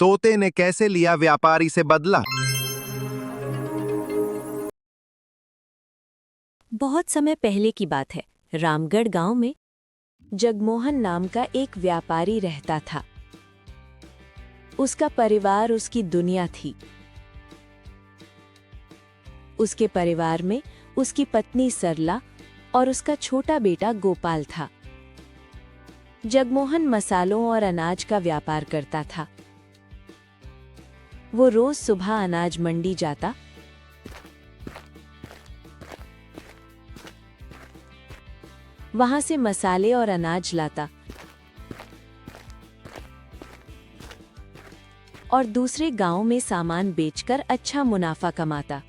तोते ने कैसे लिया व्यापारी से बदला। बहुत समय पहले की बात है। रामगढ़ गांव में जगमोहन नाम का एक व्यापारी रहता था। उसका परिवार उसकी दुनिया थी। उसके परिवार में उसकी पत्नी सरला और उसका छोटा बेटा गोपाल था। जगमोहन मसालों और अनाज का व्यापार करता था। वो रोज सुबह अनाज मंडी जाता, वहां से मसाले और अनाज लाता और दूसरे गांव में सामान बेचकर अच्छा मुनाफा कमाता।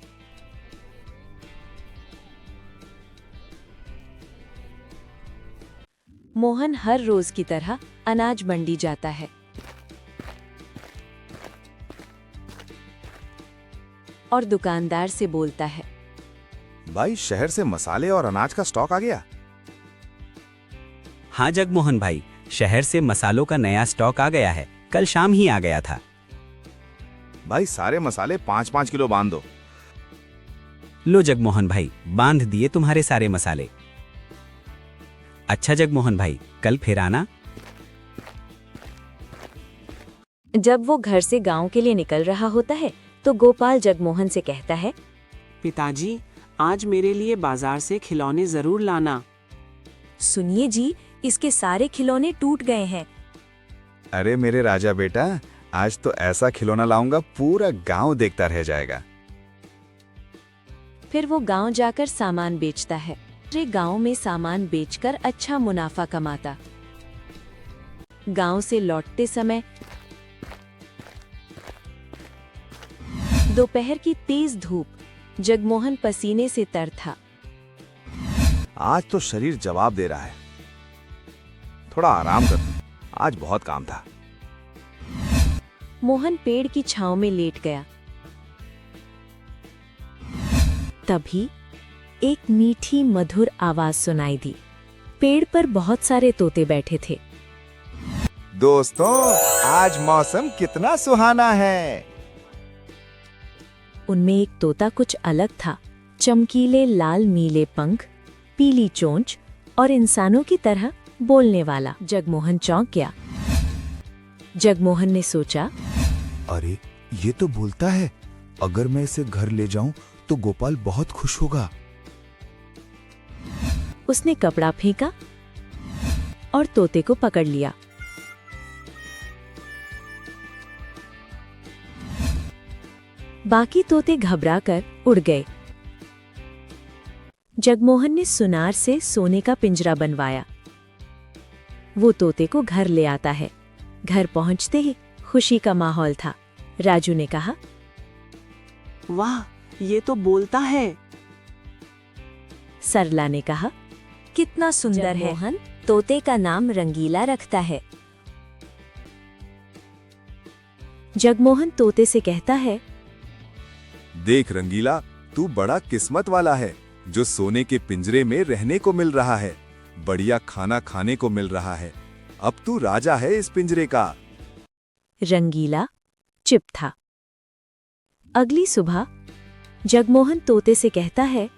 मोहन हर रोज की तरह अनाज मंडी जाता है और दुकानदार से बोलता है, भाई शहर से मसाले और अनाज का स्टॉक आ गया। हाँ जगमोहन भाई, शहर से मसालों का नया स्टॉक आ गया है। कल शाम ही आ गया था। भाई सारे मसाले 5-5 किलो बांध दो। लो जगमोहन भाई, बांध दिए तुम्हारे सारे मसाले। अच्छा जगमोहन भाई, कल फिर आना। जब वो घर से गांव के लिए निकल रहा होता है तो गोपाल जगमोहन से कहता है, पिताजी, आज मेरे लिए बाजार से खिलौने जरूर लाना। सुनिए जी, इसके सारे खिलौने टूट गए हैं। अरे मेरे राजा बेटा, आज तो ऐसा खिलौना लाऊंगा पूरा गांव देखता रह जाएगा। फिर वो गांव जाकर सामान बेचता है। दूसरे गांव में सामान बेचकर अच्छा मुनाफा कमाता। गांव से लौटते समय दोपहर की तेज धूप, जगमोहन पसीने से तर था। आज तो शरीर जवाब दे रहा है, थोड़ा आराम कर, आज बहुत काम था। मोहन पेड़ की छांव में लेट गया। तभी एक मीठी मधुर आवाज सुनाई दी। पेड़ पर बहुत सारे तोते बैठे थे। दोस्तों, आज मौसम कितना सुहाना है। उनमें एक तोता कुछ अलग था। चमकीले लाल नीले पंख, पीली चोंच और इंसानों की तरह बोलने वाला। जगमोहन चौंक गया। जगमोहन ने सोचा, अरे ये तो बोलता है, अगर मैं इसे घर ले जाऊं तो गोपाल बहुत खुश होगा। उसने कपड़ा फेंका और तोते को पकड़ लिया। बाकी तोते घबराकर उड़ गए। जगमोहन ने सुनार से सोने का पिंजरा बनवाया। वो तोते को घर ले आता है। घर पहुंचते ही खुशी का माहौल था। राजू ने कहा, वाह, ये तो बोलता है। सरला ने कहा, कितना सुंदर है। जगमोहन तोते का नाम रंगीला रखता है। जगमोहन तोते से कहता है, देख रंगीला, तू बड़ा किस्मत वाला है जो सोने के पिंजरे में रहने को मिल रहा है, बढ़िया खाना खाने को मिल रहा है। अब तू राजा है इस पिंजरे का। रंगीला चुप था। अगली सुबह जगमोहन तोते से कहता है,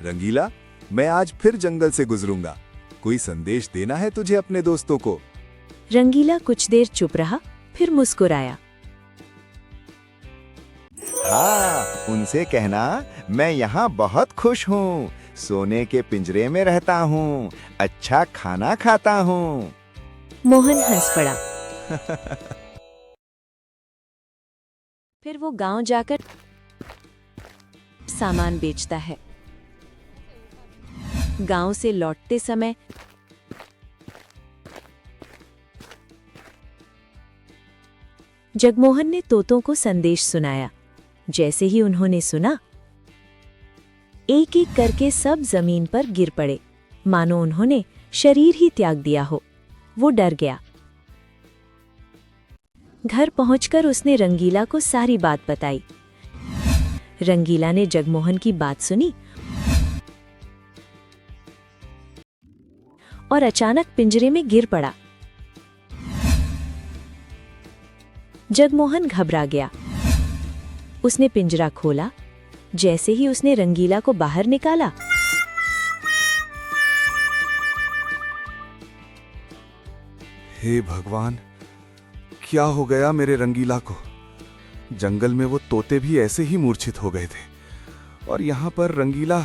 रंगीला, मैं आज फिर जंगल से गुजरूंगा, कोई संदेश देना है तुझे अपने दोस्तों को। रंगीला कुछ देर चुप रहा, फिर मुस्कुराया। हाँ, उनसे कहना मैं यहाँ बहुत खुश हूँ, सोने के पिंजरे में रहता हूँ, अच्छा खाना खाता हूँ। मोहन हंस पड़ा। फिर वो गांव जाकर सामान बेचता है। गांव से लौटते समय जगमोहन ने तोतों को संदेश सुनाया। जैसे ही उन्होंने सुना, एक एक करके सब जमीन पर गिर पड़े, मानो उन्होंने शरीर ही त्याग दिया हो। वो डर गया। घर पहुंचकर उसने रंगीला को सारी बात बताई। रंगीला ने जगमोहन की बात सुनी और अचानक पिंजरे में गिर पड़ा। जगमोहन घबरा गया। उसने पिंजरा खोला। जैसे ही उसने रंगीला को बाहर निकाला, हे भगवान, क्या हो गया मेरे रंगीला को? जंगल में वो तोते भी ऐसे ही मूर्छित हो गए थे, और यहाँ पर रंगीला।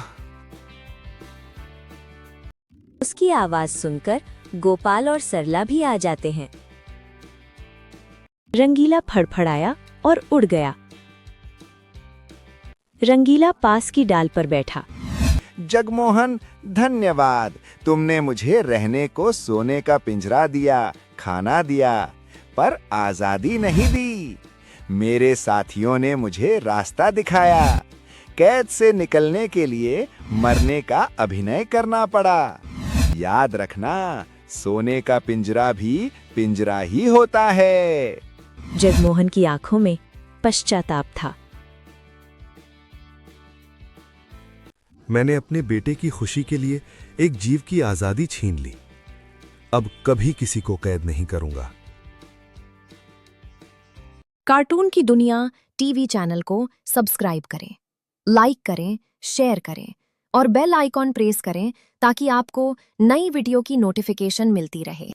उसकी आवाज सुनकर गोपाल और सरला भी आ जाते हैं। रंगीला फड़फड़ाया और उड़ गया। रंगीला पास की डाल पर बैठा। जगमोहन, धन्यवाद। तुमने मुझे रहने को सोने का पिंजरा दिया, खाना दिया, पर आजादी नहीं दी। मेरे साथियों ने मुझे रास्ता दिखाया। कैद से निकलने के लिए मरने का अभिनय करना पड़ा। याद रखना, सोने का पिंजरा भी पिंजरा ही होता है। जगमोहन की आंखों में पश्चाताप था। मैंने अपने बेटे की खुशी के लिए एक जीव की आजादी छीन ली। अब कभी किसी को कैद नहीं करूंगा। कार्टून की दुनिया टीवी चैनल को सब्सक्राइब करें, लाइक करें, शेयर करें और बेल आइकॉन प्रेस करें ताकि आपको नई वीडियो की नोटिफिकेशन मिलती रहे।